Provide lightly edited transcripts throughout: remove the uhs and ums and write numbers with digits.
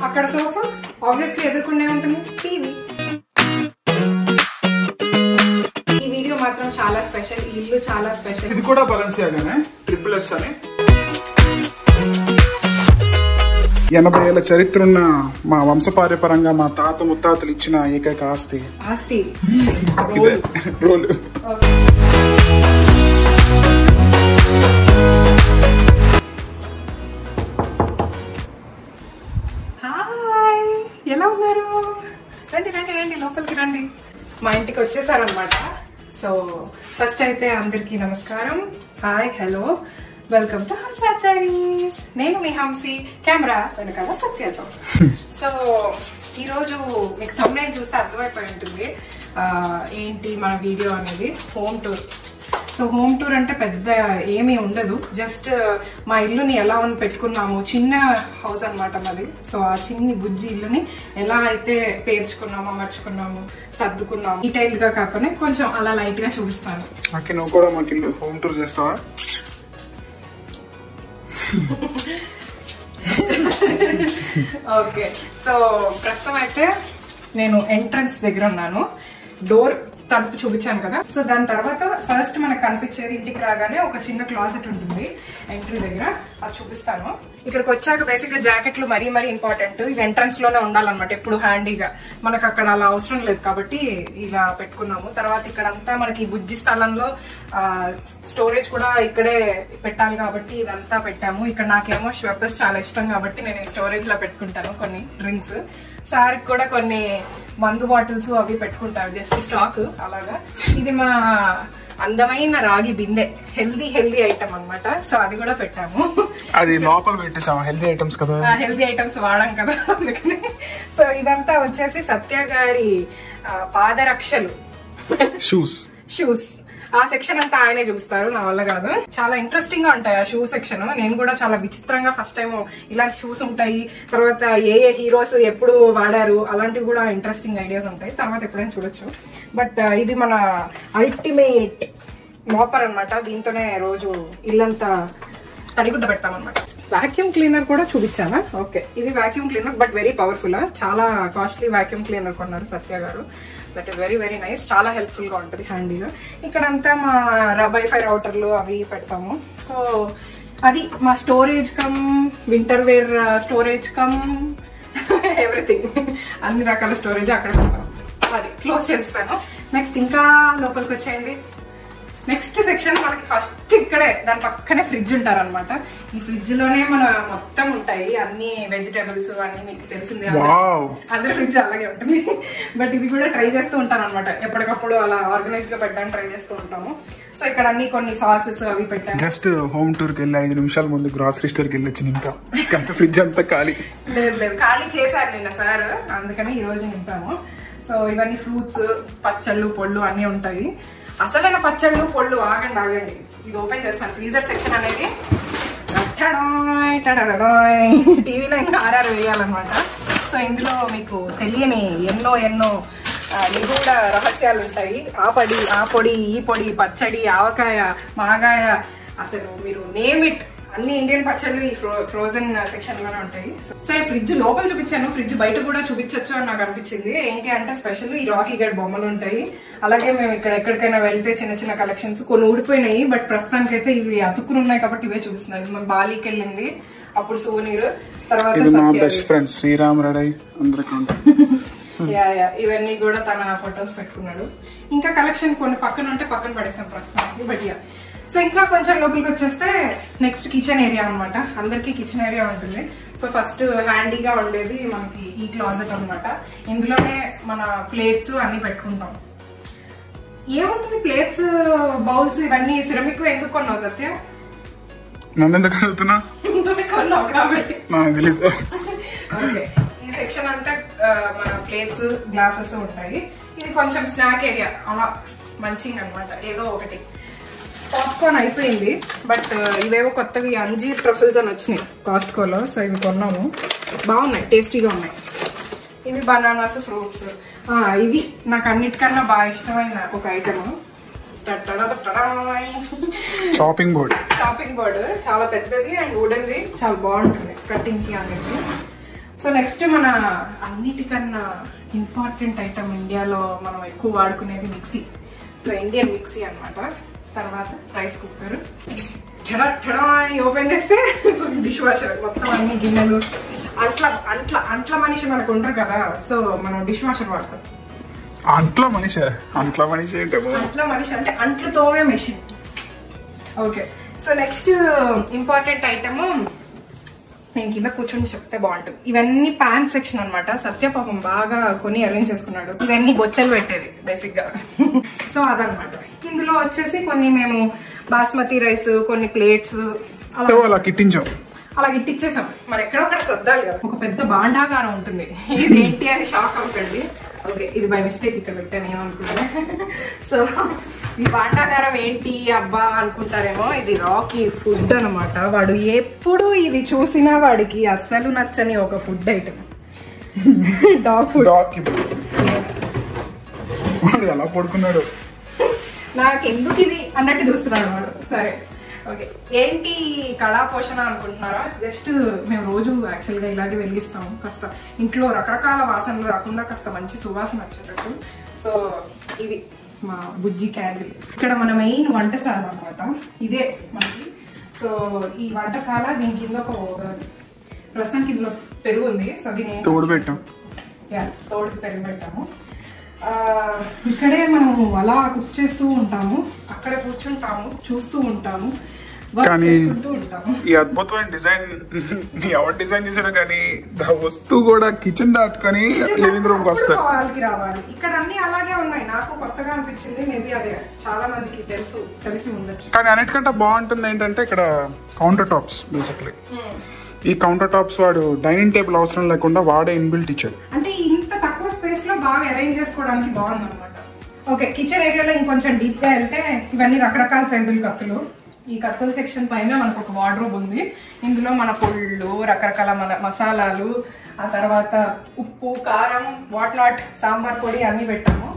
అక్కడ sofa, obviously ఎదుర్కొనే ఉంటుంది టీవీ. ఈ వీడియో మాత్రం చాలా స్పెషల్, ఈ ఇల్లు చాలా స్పెషల్. ఇది కూడా బలెన్సియాగానే ట్రిపుల్ ఎస్ అని 80 ఏళ్ల చరిత్ర ఉన్న మా వంశపార్యపరంగా మా తాత ముత్తాతలు ఇచ్చిన ఏకైక ఆస్తి రోలు. హాయ్, ఎలా ఉన్నారు? రండి రండి రండి, లోపలికి రండి. మా ఇంటికి వచ్చేసారు అనమాట. సో ఫస్ట్ అయితే అందరికీ నమస్కారం, hi, hello, welcome to Hamsa diaries. నేను మీ హంసి, కెమెరా వెనకాల సత్యతో. సో ఈరోజు మీకు థంబ్నెయిల్ చూస్తే అర్థమైపోయి ఉంటుంది ఏంటి మన వీడియో అనేది. Home tour. So home tour అంటే పెద్ద ఏమీ ఉండదు, జస్ట్ మా ఇల్లుని ఎలా అని పెట్టుకున్నాము. చిన్న హౌస్ అనమాట మాది. సో ఆ చిన్ని బుజ్జి ఇల్లుని ఎలా అయితే పేర్చుకున్నాము, అమర్చుకున్నాము, సర్దుకున్నాము, డీటెయిల్ గా కాకుండా కొంచెం అలా లైట్ గా చూపిస్తాను. నువ్వు కూడా మాకు ఇల్లు హోమ్ టూర్ చేస్తావా? ఓకే, సో ప్రస్తుతం అయితే నేను ఎంట్రన్స్ దగ్గర ఉన్నాను. డోర్ తలుపు చూపించాను కదా. సో దాని తర్వాత ఫస్ట్ మనకు కనిపించేది, ఇంటికి రాగానే ఒక చిన్న క్లాసెట్ ఉంటుంది ఎంట్రీ దగ్గర, అది చూపిస్తాను. ఇక్కడికి వచ్చాక బేసిక్ గా జాకెట్లు మరీ ఇంపార్టెంట్. ఇవి ఎంట్రన్స్ లోనే ఉండాలన్నమాట, ఎప్పుడు హ్యాండీగా. మనకు అక్కడ అలా అవసరం లేదు కాబట్టి ఇలా పెట్టుకున్నాము. తర్వాత ఇక్కడంతా మనకి బుజ్జి స్థలంలో స్టోరేజ్ కూడా ఇక్కడే పెట్టాలి కాబట్టి ఇదంతా పెట్టాము. ఇక్కడ నాకేమో ష్వెప్పర్స్ చాలా ఇష్టం కాబట్టి నేను ఈ స్టోరేజ్ లో పెట్టుకుంటాను కొన్ని డ్రింక్స్. సార్కి కూడా కొన్ని మందు బాటిల్స్ అవి పెట్టుకుంటారు, జస్ట్ స్టాక్ అలాగా. ఇది మా అందమైన రాగి బిందె, హెల్దీ ఐటమ్ అన్నమాట. సో అది కూడా పెట్టాము. అది లోపల పెట్టేసాము, హెల్దీ ఐటమ్స్ కదా, హెల్దీ ఐటమ్స్ వాడాం కదా అందుకని. సో ఇదంతా వచ్చేసి సత్య గారి పాదరక్షలు, షూస్. ఆ సెక్షన్ అంతా ఆయనే చూపిస్తారు, నా వల్ల కాదు. చాలా ఇంట్రెస్టింగ్ గా ఉంటాయి ఆ షూ సెక్షన్. నేను కూడా చాలా విచిత్రంగా ఫస్ట్ టైం ఇలాంటి షూస్ ఉంటాయి, తర్వాత ఏ హీరోస్ ఎప్పుడు వాడారు అలాంటివి కూడా ఇంట్రెస్టింగ్ ఐడియాస్ ఉంటాయి. తర్వాత ఎప్పుడైనా చూడొచ్చు. బట్ ఇది మన అల్టిమేట్ మాపర్ అనమాట. దీంతోనే రోజు ఇల్లంతా తడిగుడ్డ పెడతామన్నమాట. వాక్యూమ్ క్లీనర్ కూడా చూపించానా? ఓకే, ఇది vacuum cleaner, but very powerful. చాలా కాస్ట్లీ వాక్యూమ్ క్లీనర్ కొన్నారు సత్య గారు. దట్ ఈస్ వెరీ నైస్, చాలా హెల్ప్ఫుల్ గా ఉంటుంది, హ్యాండీగా. ఇక్కడంతా మా వైఫై రౌటర్లు అవి పెడతాము. సో అది మా storage cum winter wear storage cum everything, అన్ని రకాల స్టోరేజ్ అక్కడ పెడతాం. అది క్లోజ్ చేస్తాను. నెక్స్ట్ ఇంకా లోపలికి వచ్చేయండి. నెక్స్ట్ సెక్షన్ మనకి ఫస్ట్ ఇక్కడే దాని పక్కనే ఫ్రిడ్జ్ ఉంటారనమాట. ఈ ఫ్రిడ్జ్ లోనే మన మొత్తం ఉంటాయి అన్ని వెజిటేబుల్స్ అన్ని. మీకు తెలిసిందే, అందరి ఫ్రిడ్జ్ అలాగే ఉంటుంది. బట్ ఇది కూడా ట్రై చేస్తూ ఉంటాను అనమాట, ఎప్పటికప్పుడు అలా ఆర్గనైజ్ గా పెట్టడానికి ట్రై చేస్తూ ఉంటాము. సో ఇక్కడ అన్ని కొన్ని సాసెస్ అవి పెట్టాను. జస్ట్ హోమ్ టూర్ కి వెళ్ళి 5 నిమిషాల ముందు గ్రాసరీ స్టోర్ కి వెళ్ళొచ్చి నింపాం, ఫ్రిడ్జ్ అంతా ఖాళీ. లేదు ఖాళీ చేశారు నిన్న సార్, అందుకని ఈ రోజు నింపాము. సో ఇవన్నీ ఫ్రూట్స్, పచ్చళ్ళు, పొళ్ళు అన్ని ఉంటాయి. అసలైన పచ్చళ్ళు, పొళ్ళు ఆగండి. ఇది ఓపెన్ చేస్తాను. ఫ్రీజర్ సెక్షన్ అనేది టీవీలో ఇంకా ఆర్ఆర్ వేయాలన్నమాట. సో ఇందులో మీకు తెలియని ఎన్నో నిగూఢ రహస్యాలు ఉంటాయి. ఆ పొడి, ఈ పొడి, పచ్చడి, ఆవకాయ, మాగాయ, అసలు మీరు నేమ్ ఇట్, అన్ని ఇండియన్ పచ్చళ్ళు ఈ ఫ్రోజన్ సెక్షన్ లోనే ఉంటాయి. సరే, ఫ్రిడ్జ్ లోపల చూపించాను, ఫ్రిడ్జ్ బయట కూడా చూపించచ్చు అని నాకు అనిపించింది. ఏంటి అంటే స్పెషల్ ఈ రాకీ గడ్ బొమ్మలు ఉంటాయి. అలాగే మేము ఇక్కడ ఎక్కడికైనా వెళ్తే చిన్న కలెక్షన్స్ కొన్ని ఊడిపోయినాయి, బట్ ప్రస్తుతానికి అయితే ఇవి అతుక్కుని ఉన్నాయి కాబట్టి ఇవే చూపిస్తున్నాయి. మేము బాలీకి వెళ్ళింది అప్పుడు సోనీర్, తర్వాత శ్రీరామ్ ఇవన్నీ కూడా తన ఫొటోస్ పెట్టుకున్నాడు. ఇంకా కలెక్షన్ కొన్ని పక్కన ఉంటే పక్కన పడేసాం ప్రస్తుతానికి. బట్ సో ఇంకా కొంచెం లోపలికి వచ్చేస్తే నెక్స్ట్ కిచెన్ ఏరియా అనమాట. అందరికి కిచెన్ ఏరియా ఉంటుంది. సో ఫస్ట్ హ్యాండీగా ఉండేది మనకి ఈ క్లాజెట్ అనమాట. ఇందులోనే మన ప్లేట్స్ అన్ని పెట్టుకుంటాం. ఏముంటుంది ప్లేట్స్, బౌల్స్ ఇవన్నీ సిరమిక్ ఎందుకు కొన్నావు సత్య? కొన్నావు కాబట్టి. ఓకే, ఈ సెక్షన్ అంతా మన ప్లేట్స్, గ్లాసెస్ ఉంటాయి. ఇది కొంచెం స్నాక్ ఏరియా, అలా మంచింగ్ అనమాట. ఏదో ఒకటి పాప్కార్న్ అయిపోయింది, బట్ ఇవేవో కొత్తవి అంజీర్ ట్రఫుల్స్ అని వచ్చినాయి కాస్ట్కోలో. సో ఇవి కొన్నాము, బాగున్నాయి, టేస్టీగా ఉన్నాయి. ఇవి బనానాస్, ఫ్రూట్స్. ఇది నాకు అన్నిటికన్నా బాగా ఇష్టమైన ఒక ఐటమ్, చాపింగ్ బోర్డ్. చాలా పెద్దది అండ్ వుడెన్ది, చాలా బాగుంటుంది కటింగ్ కి అనేది. సో నెక్స్ట్ మన అన్నిటికన్నా ఇంపార్టెంట్ ఐటమ్ ఇండియాలో మనం ఎక్కువ వాడుకునేది మిక్సీ. సో ఇండియన్ మిక్సీ అన్నమాట. తర్వాత రైస్ కుక్కర్, ఓపెన్ చేస్తే డిష్ వాషర్, మొత్తం అన్ని గిన్నెలు. అంట్ల మనిషి మనకు ఉండరు కదా, సో మనం డిష్ వాషర్ వాడతాం. అంట్ల మనిషి అంటే అంట్లు తోమే machine. Okay, so next important item నేను కింద కూర్చొని చెప్తే బాగుంటుంది. ఇవన్నీ ప్యాన్ సెక్షన్ అనమాట. సత్య పాపం బాగా కొని అరేంజ్ చేసుకున్నాడు. ఇవన్నీ బొచ్చలు పెట్టేది బేసిక్ గా. సో అదనమాట. ఇందులో వచ్చేసి కొన్ని మేము బాస్మతి రైస్, కొన్ని ప్లేట్స్ అలా గిట్టిచ్చేసాం. మరి ఎక్కడొక్కడ సర్దాలి కదా. ఒక పెద్ద భాండాగారం ఉంటుంది. ఇది ఏంటి అని షాక్ అవ్వకండి. ఓకే, ఇది బై మిస్టేక్ ఇక్కడ పెట్టాను ఏమనుకుంటా. సో ఈ భాండాగారం ఏంటి అబ్బా అనుకుంటారేమో. ఇది రాకీ ఫుడ్ అనమాట. వాడు ఎప్పుడు ఇది చూసినా వాడికి అస్సలు నచ్చని ఒక ఫుడ్ ఐటమ్, డాగ్ ఫుడ్. ఎలా పడుకున్నాడు, నాకు ఎందుకు ఇది అన్నట్టు చూస్తున్నాడు వాడు. సరే, ఓకే. ఏంటి కళా పోషణ అనుకుంటున్నారా? జస్ట్ మేము రోజు యాక్చువల్ గా ఇలాగే వెలిగిస్తాము. కాస్త ఇంట్లో రకరకాల వాసనలు రాకుండా కాస్త మంచి సువాసన వచ్చేటట్టు. సో ఇది మా బుజ్జి క్యాండిల్. ఇక్కడ మన మెయిన్ వంటశాల అనమాట. ఇదే మనకి. సో ఈ వంటశాల, దీని కింద ఒక ప్రస్తుతానికి ఇందులో పెరుగు ఉంది. సో దీన్ని తోడుకి పెరుగు పెట్టాము. ఇక్కడే మనము అలా కుక్ చేస్తూ ఉంటాము, అక్కడ కూర్చుంటాము, చూస్తూ ఉంటాము, కానీ ఈ అద్భుతమైన డిజైన్ ఎవరు డిజైన్ చేశాడు, కానీ వస్తువు కూడా కిచెన్ దాటుకొని లివింగ్ రూమ్ కి వస్తారు. రావాలి. ఇక్కడ అన్ని అలాగే ఉన్నాయి. నాకు కొత్తగా అనిపించింది. మేబీ అదే చాలా మందికి తెలిసి ఉండొచ్చు. కానీ అన్నిటికంటే బాగుంటుంది ఏంటంటే ఇక్కడ కౌంటర్ టాప్స్. బేసిక్లీ ఈ కౌంటర్ టాప్స్ వాడు డైనింగ్ టేబుల్ అవసరం లేకుండా వాడే ఇన్బిల్ట్ ఇచ్చాడు. అంటే ఇంత తక్కువ స్పేస్ లో బాగా అరేంజ్ చేసుకోవడానికి బాగుంది అనమాట. ఓకే, కిచెన్ ఏరియాలో ఇంకొంచెం డీప్ గా వెళ్తే ఇవన్నీ రకరకాల సైజుల కత్తులు. ఈ కత్తుల సెక్షన్ పైన మనకు ఒక వార్డ్రోబ్ ఉంది. ఇందులో మన పొళ్ళు, రకరకాల మన మసాలాలు, ఆ తర్వాత ఉప్పు, కారం, వాట్ నాట్, సాంబార్ పొడి అన్ని పెట్టాము.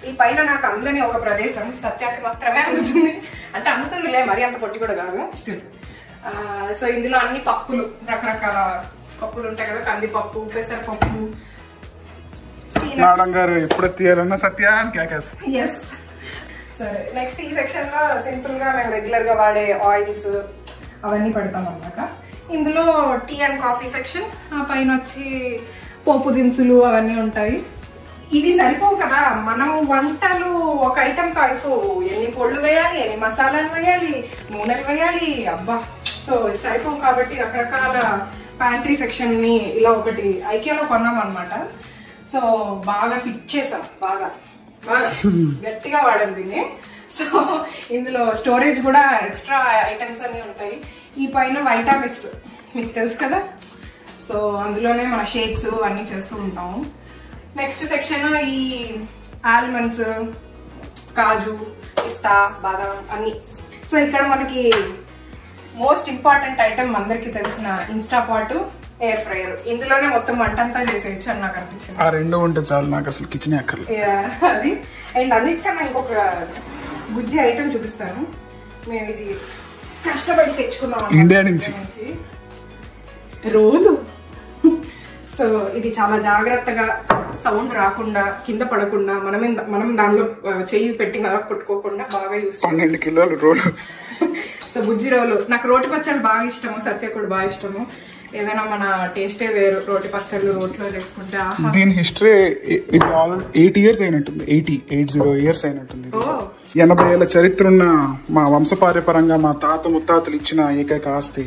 ఈ పైన నాకు అందని ఒక ప్రదేశం, సత్యాకి మాత్రమే అందుతుంది. అంటే అందుతుందిలే, మరి అంత పొట్టి కూడా కాదు స్టిల్. సో ఇందులో అన్ని పప్పులు, రకరకాల పప్పులు ఉంటాయి కదా, కందిపప్పు, పెసరపప్పు. మేడం గారు ఎప్పుడు తీయాలన్నా సత్యా అని కేకేస్తాం. ఎస్. సరే, నెక్స్ట్ ఈ సెక్షన్ లో సింపుల్ గా మేము రెగ్యులర్ గా వాడే ఆయిల్స్ అవన్నీ పెడతాం అన్నమాట. ఇందులో టీ అండ్ కాఫీ సెక్షన్, ఆ పైన వచ్చి పోపు దినుసులు అవన్నీ ఉంటాయి. ఇది సరిపోవు కదా, మనం వంటలు ఒక ఐటమ్ తో అయిపోవు. ఎన్ని పొళ్ళు వేయాలి, ఎన్ని మసాలాలు వేయాలి, నూనెలు వేయాలి, అబ్బా. సో సరిపోవు కాబట్టి రకరకాల ప్యాంట్రీ సెక్షన్ ని ఇలా ఒకటి ఐకియాలో కొన్నాం అనమాట. సో బాగా ఫిట్ చేసాం, బాగా గట్టిగా వాడాం దీన్ని. సో ఇందులో స్టోరేజ్ కూడా ఎక్స్ట్రా ఐటమ్స్ అన్ని ఉంటాయి. ఈ పైన వైటామిక్స్ మీకు తెలుసు కదా, సో అందులోనే మన షేక్స్ అన్ని చేస్తూ ఉంటాము. నెక్స్ట్ సెక్షన్ ఈ ఆల్మండ్స్, కాజు, పిస్తా, బాదాం అన్ని. సో ఇక్కడ మనకి మోస్ట్ ఇంపార్టెంట్ ఐటమ్ అందరికి తెలిసిన ఇన్స్టాపాట్, ఎయిర్ ఫ్రైయర్. ఇందులోనే మొత్తం వంట అంతా చేసేయచ్చు అని నాకు అనిపించింది. ఆ రెండు ఉంటే చాలు, నాకు అసలు కిచెన్ ఎక్కర్లేదు. అది. అండ్ అన్నిటికన్నా ఇంకొక బుజ్జి ఐటమ్ చూపిస్తాను. మేము ఇది కష్టపడి తెచ్చుకున్నాం ఇండియా నుంచి, రోలు. సో ఇది చాలా జాగ్రత్తగా, సౌండ్ రాకుండా, కింద పడకుండా, మనం దానిలో చెయ్యి పెట్టి నలక కొట్టుకోకుండా బాగా యూస్. 12 కిలోల రోలు. సో బుజ్జి రోలు. నాకు రోటి పచ్చళ్ళు బాగా ఇష్టము, సత్య కూడా బాగా ఇష్టము. ఏదైనా మన టేస్టే వేరు, రోటి పచ్చళ్ళు రోట్లో చేసుకుంటే. దీని హిస్టరీ 8 ఇయర్స్ అయినట్టుంది. 80 ఇయర్స్ అయినట్టుంది. 80 ఏళ్ల చరిత్ర ఉన్న మా వంశపార్యపరంగా మా తాత ముత్తాతలు ఇచ్చిన ఏకైక ఆస్తి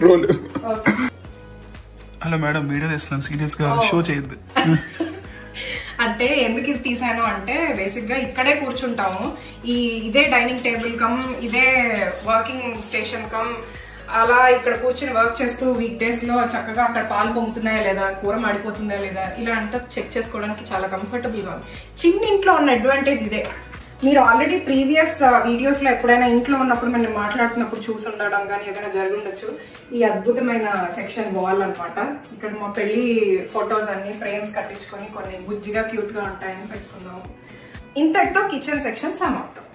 రోలు. హలో మేడం, వీడియో తీస్తున్నాను, సీరియస్ గా షో చేయొద్దు. అంటే ఎందుకు ఇది తీసాను అంటే, బేసిక్ గా ఇక్కడే కూర్చుంటాము. ఇదే డైనింగ్ టేబుల్ కమ్, ఇదే వర్కింగ్ స్టేషన్ కమ్, అలా ఇక్కడ కూర్చుని వర్క్ చేస్తూ వీక్ డేస్ లో చక్కగా అక్కడ పాలు పొంగుతున్నాయా లేదా, కూర మాడిపోతుందా లేదా, ఇలా అంతా చెక్ చేసుకోవడానికి చాలా కంఫర్టబుల్ గా ఉంది. చిన్న ఇంట్లో ఉన్న అడ్వాంటేజ్ ఇదే. మీరు ఆల్రెడీ ప్రీవియస్ వీడియోస్ లో ఎప్పుడైనా ఇంట్లో ఉన్నప్పుడు మనం మాట్లాడుతున్నప్పుడు చూసి ఉండడం కానీ ఏదైనా జరిగి ఉండొచ్చు. ఈ అద్భుతమైన సెక్షన్ వాల్ అనమాట. ఇక్కడ మా పెళ్లి ఫొటోస్ అన్ని ఫ్రేమ్స్ కట్టించుకొని కొన్ని బుజ్జిగా క్యూట్ గా ఉంటాయని పెట్టుకున్నాం. ఇంతటితో కిచెన్ సెక్షన్ సమాప్తం.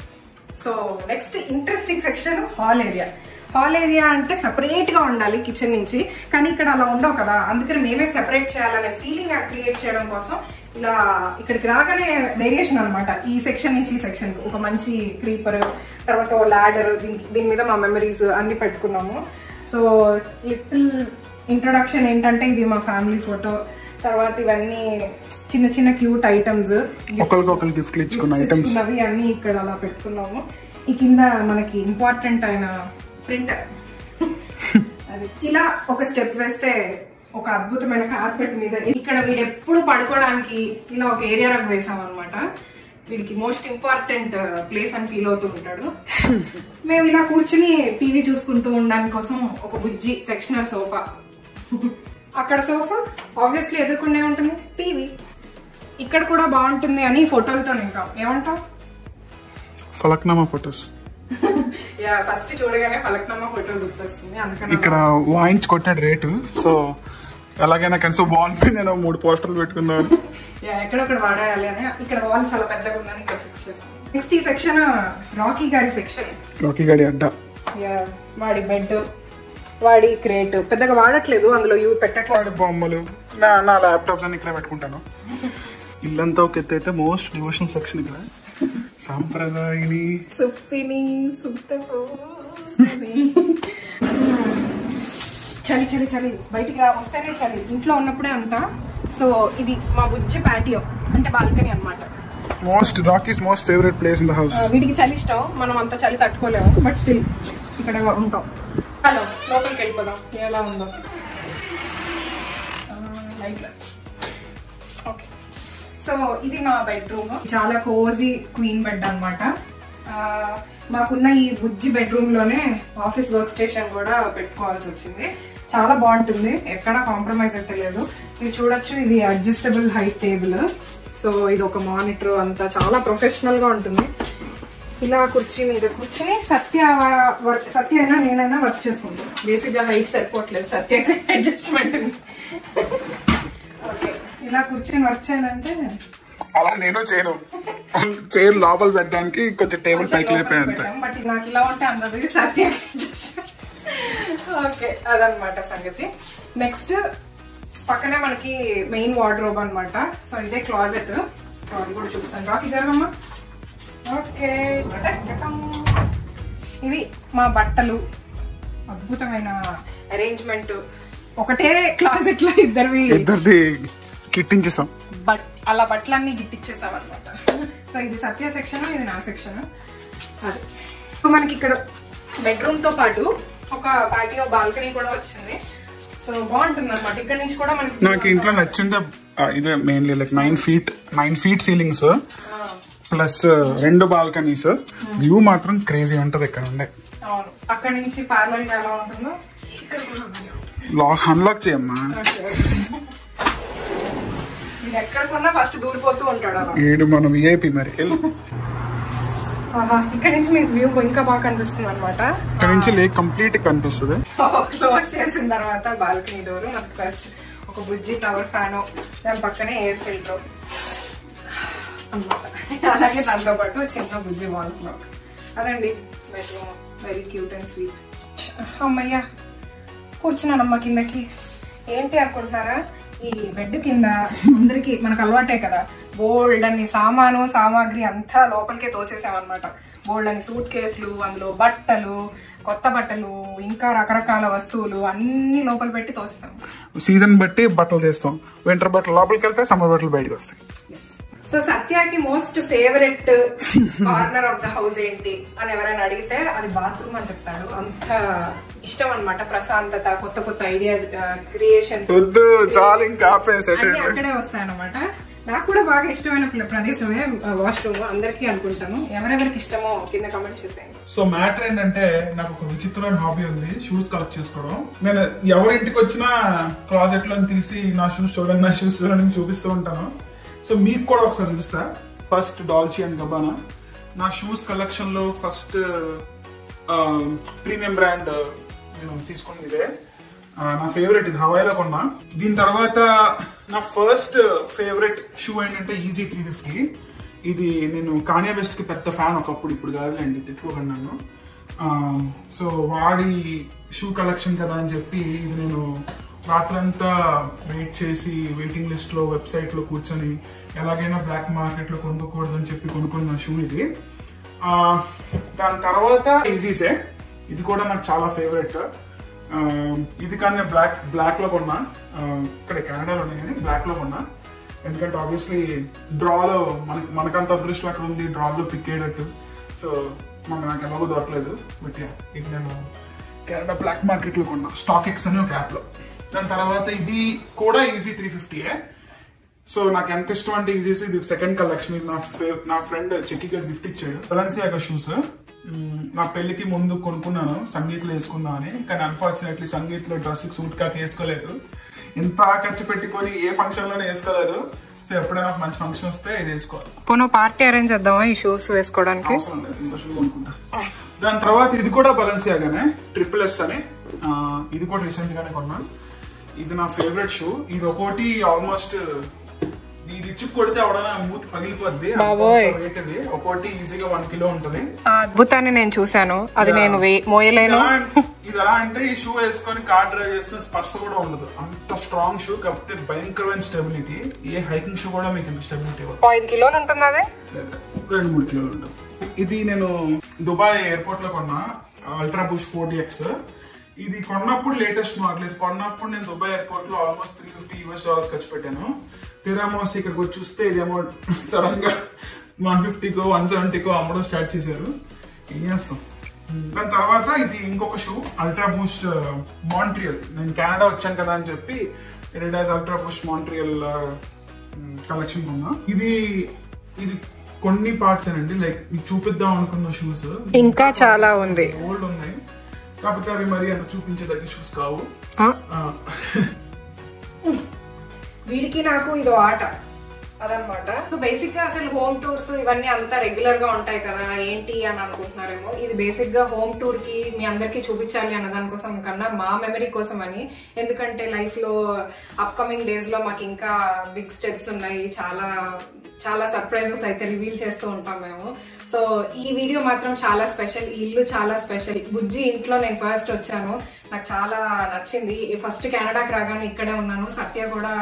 So next interesting section hall area. Hall area అంటే సెపరేట్ గా ఉండాలి కిచెన్ నుంచి, కానీ ఇక్కడ అలా ఉండవు కదా, అందుకని మేమే సెపరేట్ చేయాలనే ఫీలింగ్ క్రియేట్ చేయడం కోసం ఇలా ఇక్కడికి రాగానే వేరియేషన్ అనమాట. ఈ సెక్షన్ నుంచి ఈ సెక్షన్ ఒక మంచి క్రీపర్, తర్వాత ల్యాడర్, దీని మీద మా మెమరీస్ అన్ని పెట్టుకున్నాము. సో లిటిల్ ఇంట్రొడక్షన్ ఏంటంటే ఇది మా ఫ్యామిలీ ఫోటో, తర్వాత ఇవన్నీ చిన్న చిన్న క్యూట్ ఐటమ్స్, ఒకరికొకరు గిఫ్ట్లు ఇచ్చుకున్న ఐటమ్స్ అవి అన్ని ఇక్కడ అలా పెట్టుకున్నాము. ఈ కింద మనకి ఇంపార్టెంట్ అయిన ప్రింటర్ అది ఇలా ఒక స్టెప్ వేస్తే ఒక అద్భుతమైన కార్పెట్ మీద ఇక్కడ వీడు ఎప్పుడు పడుకోవడానికి ఇలా ఒక ఏరియా రగ్ వేసాం అనమాట. వీడికి మోస్ట్ ఇంపార్టెంట్ ప్లేస్ అని ఫీల్ అవుతూ ఉంటాడు. మేము ఇలా కూర్చుని టీవీ చూసుకుంటూ ఉండడానికి కోసం ఒక బుజ్జి సెక్షనల్ సోఫా, అక్కడ సోఫా ఆబ్వియస్లీ ఎదుర్కొనే ఉంటుంది టీవీ. ఇక్కడ కూడా బాగుంటుంది అని ఫోటోలతో నింపాం. ఏమంటావు? ఫలక్నామా ఫోటోస్. యా, ఫస్ట్ చూడగానే ఫలక్నామా ఫోటో గుర్తొస్తుంది. అందుకని ఇక్కడ వాయించి కొట్టాడు రేటు. సో ఎలాగైనా కనీసం బాగుంటుంది, నేను 3 పోస్టర్లు పెట్టుకున్నాను. ఎక్కడొక్కడ వాడాలి అని. ఇక్కడ వాల్ చాలా పెద్దగా ఉందని ఇక్కడ ఫిక్స్ చేస్తాను. నెక్స్ట్ ఈ సెక్షన్ రాకీ గారి సెక్షన్. రాకీ గారి అడ్డా. వాడి బెడ్, వాడి క్రేట్ పెద్దగా వాడట్లేదు, అందులో ఇవి పెట్టట్లేదు. వాడి బొమ్మలు, నా ల్యాప్టాప్స్ అన్ని ఇక్కడ పెట్టుకుంటాను. ఇల్లంతా ఒక ఎత్తు అయితే మోస్ట్ డివోషనల్ సెక్షన్ ఇక్కడ. సాంప్రదాయని సుప్పిని చలి చలి చలి బయటికి వస్తేనే చలి, ఇంట్లో ఉన్నప్పుడే అంతా. సో ఇది మా బుజ్జి ప్యాటియో అంటే బాల్కనీ అనమాట. Rocky's most favourite place in the house. వీటికి చలి ఇష్టం, మనం అంత చలి తట్టుకోలేము, బట్ స్టిల్ ఇక్కడ ఉంటాం. హలో, లోపలికి వెళ్ళిపోదాం ఎలా ఉందో. ఓకే, సో ఇది మా బెడ్రూమ్. చాలా కోజీ క్వీన్ బెడ్ అనమాట. మాకున్న ఈ బుజ్జి బెడ్రూమ్ లోనే ఆఫీస్ వర్క్ స్టేషన్ కూడా పెట్టుకోవాల్సి వచ్చింది. చాలా బాగుంటుంది, ఎక్కడ కాంప్రమైజ్ అయితే లేదు. ఇది చూడొచ్చు, ఇది అడ్జస్టబుల్ హైట్ టేబుల్. సో ఇది ఒక మానిటర్, అంతా చాలా ప్రొఫెషనల్ గా ఉంటుంది. ఇలా కుర్చీ మీద కూర్చుని సత్య అయినా నేనైనా వర్క్ చేసుకుంటాను. బేసిక్ గా హైట్ సరిపోవట్లేదు, సత్య అడ్జస్ట్మెంట్. ఓకే, ఇలా కూర్చొని వర్క్ చేయాలంటే అలా నేను చేయను. చైర్ లోపల పెట్టడానికి కొంచెం టేబుల్ పైకి లేపాను. బట్ నాకు ఇలా ఉంటే అందరిది సత్య. ఓకే, అదనమాట సంగతి. నెక్స్ట్ పక్కనే మనకి మెయిన్ వార్డ్రోబ్ అనమాట. సో ఇదే క్లాజెట్. సో అది కూడా చూస్తాను. రాకీ జరగమ్మా. ఓకే, ఇవి మా బట్టలు. అద్భుతమైన అరేంజ్మెంట్. ఒకటే క్లాజెట్ లో ఇద్దరిది గిట్టించేసాం. అలా బట్టలన్నీ గిట్టిచ్చేసాం అనమాట. సో ఇది సత్య సెక్షన్, ఇది నా సెక్షన్. అది సో మనకి ఇక్కడ బెడ్రూమ్ తో పాటు ఒక పాటియో బాల్కనీ కూడా వచ్చింది. సో బాగుంటుంది అనమాట. ఇక్కడ నుంచి కూడా మనకి నాకు ఇంట్లో నచ్చింది ఇదే mainly. Like 9 feet ceilings plus 2 balconies. View మాత్రం క్రేజీ ఉంటది ఇక్కడ ఉండే. అవును, అక్కడ నుంచి పార్లర్ ఎలా ఉంటుందో ఇక్కడ కూడా అన్లాక్ చేయమ్మా. ఎక్కడికన్నా ఫస్ట్ దూరిపోతూ ఉంటాడు. ఏడు మన విఐపి మరి. ఇక్కడ నుంచి మీకు వ్యూ ఇంకా బాగా కనిపిస్తుంది అనమాట. ఇక్కడ నుంచి లేక్ కంప్లీట్ కనిపిస్తుంది. క్లోజ్ చేసిన తర్వాత బాల్కనీ డోర్, మనకు ఫస్ట్ ఒక బుజ్జి టవర్ ఫ్యాన్, దాని పక్కనే ఎయిర్ ఫిల్టర్ అనమాట. అలాగే దాంతో పాటు చిన్న బుజ్జి వాల్ క్లాక్. అదండి bedroom. Very cute and sweet. అమ్మయ్య కూర్చున్నానమ్మా కిందకి. ఏంటి అనుకుంటున్నారా, ఈ బెడ్ కింద అందరికి మనకు అలవాటే కదా, బోల్డ్ అని సామాగ్రి అంతా లోపలికే తోసేసామన్నమాట. బోల్డ్ అని సూట్ కేసులు, అందులో బట్టలు, కొత్త బట్టలు, ఇంకా రకరకాల వస్తువులు అన్ని లోపల పెట్టి తోసేసాం. సీజన్ బట్టి బట్టలు తీస్తాం. వింటర్ బట్టలు లోపలికి వెళ్తాయి, సమ్మర్ బట్టలు బయటకు వస్తాయి. సో సత్యాకి most favourite corner of the house ఏంటి అని ఎవరైనా అడిగితే అది బాత్రూమ్ అని చెప్తాడు. అంత ఇష్టం అనమాట. ప్రశాంతత, కొత్త కొత్త ఐడియా క్రియేషన్ అక్కడే వస్తాయన్నమాట. నాకు కూడా బాగా ఇష్టమైన ప్రదేశమే వాష్రూమ్. అందరికీ అనుకుంటాను. ఎవరెవరికి ఇష్టమో కింద కమెంట్ చేసేయండి. సో మ్యాటర్ ఏంటంటే, నాకు ఒక విచిత్రమైన హాబీ ఉంది, షూస్ కలెక్ట్ చేసుకోవడం. నేను ఎవరింటికి వచ్చినా క్లాజెట్ లో తీసి నా షూస్ చూడండి చూపిస్తూ ఉంటాను. సో మీకు కూడా ఒకసారి చూపిస్తా. First Dolce and Gabbana. నా షూస్ కలెక్షన్ లో ఫస్ట్ ప్రీమియం బ్రాండ్ నేను తీసుకున్నది ఇదే. నా ఫేవరెట్ ఇది, హవాయిలో కొన్నా. దీని తర్వాత నా ఫస్ట్ ఫేవరెట్ షూ ఏంటంటే ఈజీ 350. ఇది నేను కాన్యే వెస్ట్ కి పెద్ద ఫ్యాన్ ఒకప్పుడు, ఇప్పుడు కాదులేండి, తిట్టుకోకుండా. సో వాడి షూ కలెక్షన్ కదా అని చెప్పి ఇది నేను రాత్రంతా వెయిట్ చేసి వెయిటింగ్ లిస్ట్ లో వెబ్సైట్ లో కూర్చొని ఎలాగైనా బ్లాక్ మార్కెట్ లో కొనుక్కోకూడదు అని చెప్పి కొనుక్కున్న షూ ఇది. దాని తర్వాత ఈజీసే, ఇది కూడా నాకు చాలా ఫేవరెట్. ఇది కానీ బ్లాక్ లో కొన్నా, ఇక్కడ కెనడాలో ఉన్నాయి కానీ బ్లాక్ లో కొన్నా. ఎందుకంటే ఆబ్వియస్లీ డ్రాలో మనకంత అదృష్టం అక్కడ ఉంది, డ్రాలో పిక్ అయ్యేటట్టు. సో నాకు ఎలాగో దొరకలేదు. బట్ ఇది నేను కెనడా బ్లాక్ మార్కెట్ లో కొన్నా, స్టాక్ ఎక్స్ అనే ఒక యాప్ లో. దాని తర్వాత ఇది కూడా ఈజీ 350. సో నాకు ఎంత ఇష్టం అంటే ఈజీస్, ఇది సెకండ్ కలెక్షన్. ఇది నా ఫ్రెండ్ చెక్కి గారు గిఫ్ట్ ఇచ్చాడు. బెలెన్సియాగా షూస్ నా పెళ్లికి ముందు కొనుక్కున్నాను సంగీత్లో వేసుకుందాం అని. కానీ అన్ఫార్చునేట్లీ సంగీత్లో డ్రెస్ సూట్ కాక వేసుకోలేదు. ఇంత ఖర్చు పెట్టుకొని ఏ ఫంక్షన్ లోనే వేసుకోలేదు. సో ఎప్పుడైనా మంచి ఫంక్షన్ వస్తే ఇది వేసుకోవాలి. పోను పార్టీ అరేంజ్ చేద్దామా ఈ షూస్ వేసుకోవడానికి? అవసరం లేదు, ఇంకో షూ కొనుక్కుంటా. దాని తర్వాత ఇది కూడా బెలెన్సియాగానే ట్రిపుల్ S అని, ఇది కూడా రీసెంట్ గానే కొన్నాను. ఇది నా ఫేవరెట్ షూ. ఇది ఒకటి ఆల్మోస్ట్ ఇది ఇచ్చి కొడితే ఎవడైనా మూతి పగిలిపోద్ది. ఇది ఒకటి ఈజీగా 1 కిలో ఉంటది. అద్భుతాన్ని నేను చూసాను, అది నేను మోయలేను. ఇది ఎలా అంటే ఈ షూ వేసుకొని కార్ డ్రైవ్ చేస్తే స్పర్శ కూడా ఉండదు, అంత స్ట్రాంగ్ షూ. కాకపోతే భయంకరమైన స్టెబిలిటీ. ఏ హైకింగ్ షూ కూడా మీకు ఇంత స్టెబిలిటీ 5 కిలోలు ఉంటుంది, అదే 2-3 కిలోలు ఉంటుంది. ఇది నేను దుబాయ్ ఎయిర్పోర్ట్ లో కొన్నా, అల్ట్రా బూస్ట్ 40X. ఇది కొన్నప్పుడు లేటెస్ట్ మోడల్. ఇది కొన్నప్పుడు నేను దుబాయ్ ఎయిర్పోర్ట్ లో ఆల్మోస్ట్ $350 ఖర్చు పెట్టాను. తిరామోస్ ఇక్కడికి వచ్చి చూస్తే ఇదేమో సడన్ గా 150కో 170కో అమ్మడం స్టార్ట్ చేశారు. ఏం చేస్తాం. దాని తర్వాత ఇది ఇంకొక షూ, అల్ట్రా బూస్ట్ మాంట్రియల్. నేను కెనడా వచ్చాను కదా అని చెప్పి ఎరిడాస్ అల్ట్రా బూస్ట్ మాంట్రియల్ కలెక్షన్ కొన్నా. ఇది కొన్ని పార్ట్స్ అండి, లైక్ మీకు చూపిద్దాం అనుకున్న షూస్ ఇంకా చాలా ఉంది, ఓల్డ్ ఉన్నాయి. కాకపోతే అవి మరి అంత చూపించేదగ్గ షూస్ కావు. వీడికి నాకు ఇదో ఆట అదనమాట. సో బేసిక్ గా అసలు హోమ్ టూర్స్ ఇవన్నీ అంతా రెగ్యులర్ గా ఉంటాయి కదా ఏంటి అని అనుకుంటున్నారేమో. ఇది బేసిక్ గా హోమ్ టూర్ కి మీ అందరికి చూపించాలి అన్న దానికోసం కన్నా మా మెమరీ కోసం అని. ఎందుకంటే లైఫ్ లో అప్కమింగ్ డేస్ లో మాకు ఇంకా బిగ్ స్టెప్స్ ఉన్నాయి, చాలా సర్ప్రైజెస్ అయితే రివీల్ చేస్తూ ఉంటాం మేము. సో ఈ వీడియో మాత్రం చాలా స్పెషల్, ఈ ఇల్లు చాలా స్పెషల్. బుజ్జి ఇంట్లో నేను ఫస్ట్ వచ్చాను, నాకు చాలా నచ్చింది. ఫస్ట్ కెనడాకి రాగానే ఇక్కడే ఉన్నాను. సత్య కూడా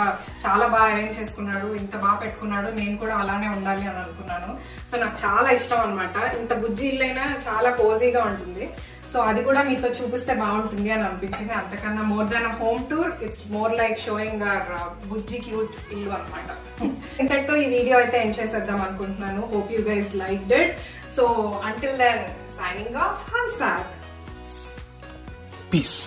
చాలా బాగా అరేంజ్ చేసుకున్నాడు, ఇంత బాగా పెట్టుకున్నాడు. నేను కూడా అలానే ఉండాలి అని అనుకున్నాను. సో నాకు చాలా ఇష్టం అనమాట. ఇంత బుజ్జి ఇల్లు అయినా చాలా కోజీగా ఉంటుంది. సో అది కూడా మీతో చూపిస్తే బాగుంటుంది అని అనిపించింది. అంతకన్నా more than a home tour, it's more like showing our బుజ్జి క్యూట్ ఇల్లు అనమాట. ఇంతటితో ఈ వీడియో అయితే ఎండ్ చేసేద్దాం అనుకుంటున్నాను. Hope you guys liked it. So until then signing off, హంసాద్. పీస్.